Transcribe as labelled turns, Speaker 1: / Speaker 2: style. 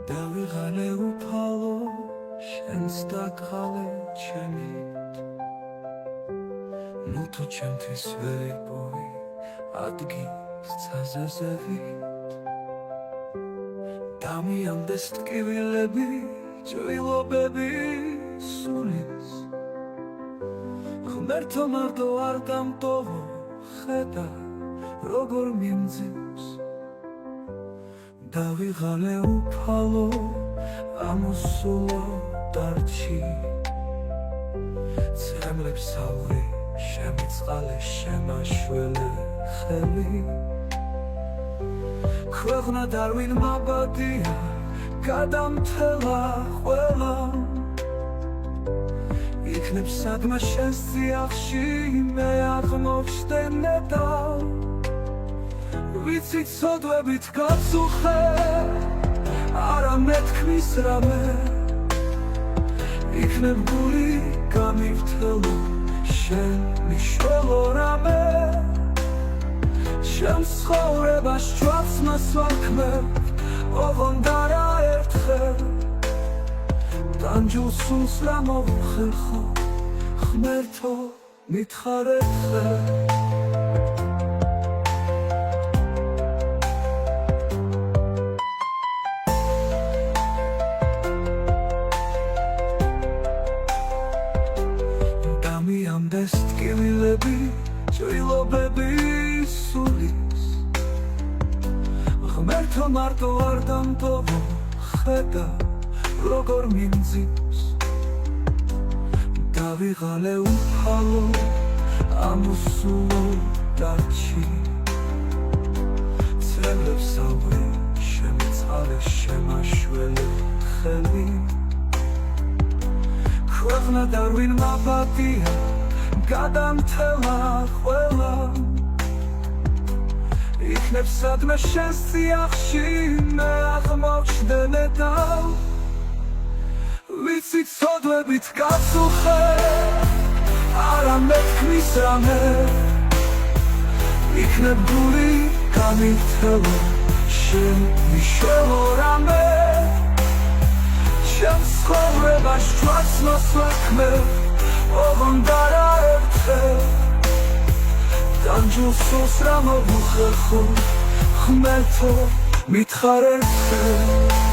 Speaker 1: დავიღალე უფალო შენს დაგღალე ჩემით ნუ თუ ჩემთვის ვერ იპოვი ადგილს ცაზაზებით დამიამდეს ტკივილები ჭრილობები სულის ღმერთო მარტო არ დამტოვო ხედა როგორ მიმძიმს დავიღალე უფალო ამოსულო დარჩი ცრემლებს საური შემიწყალე შემაშველე ხელი ქვეყნა დარვინ მაბადია გადამთელა ყველა იქნებ სადმა შენს წიაღში მე აღმოჩნდე ვიცი ცოდვებით გაწუხე არა მეთქმის რამე იქნებ გული გამივთელო შენ მიშველო რამე შენს ცხოვრებას ჯვარცმას ვარქმევ ოღონდ არა ერთხელ ტანჯულ სულს რა მოვხერხო ღმერთო მითხარ ერთხელ დამიამდეს ტკივილები ჭრილობები სულის ღმერთო მარტო არ დამტოვო ხედა როგორ მიმძიმს დავიღალე უფალო ამოსულო დარჩი ცრემლებს საური შემიწყალე შემაშველე ხელი ქვეყნა დარვინ მაბადია გადამთელა ყველა იქნებ სადმე შენს წიაღში მე აღმოჩნდე ვიცი ცოდვებით გაწუხე არა მეთქმის რამე იქნებ გული გამივთელო შენ მიშველო რამე შენს ცხოვრებას ჯვარცმას ვარქმევ ოღონდ არა ერთხელ ტანჯულ სულს რა მოვხერხო ღმერთო მითხარ ერთხელ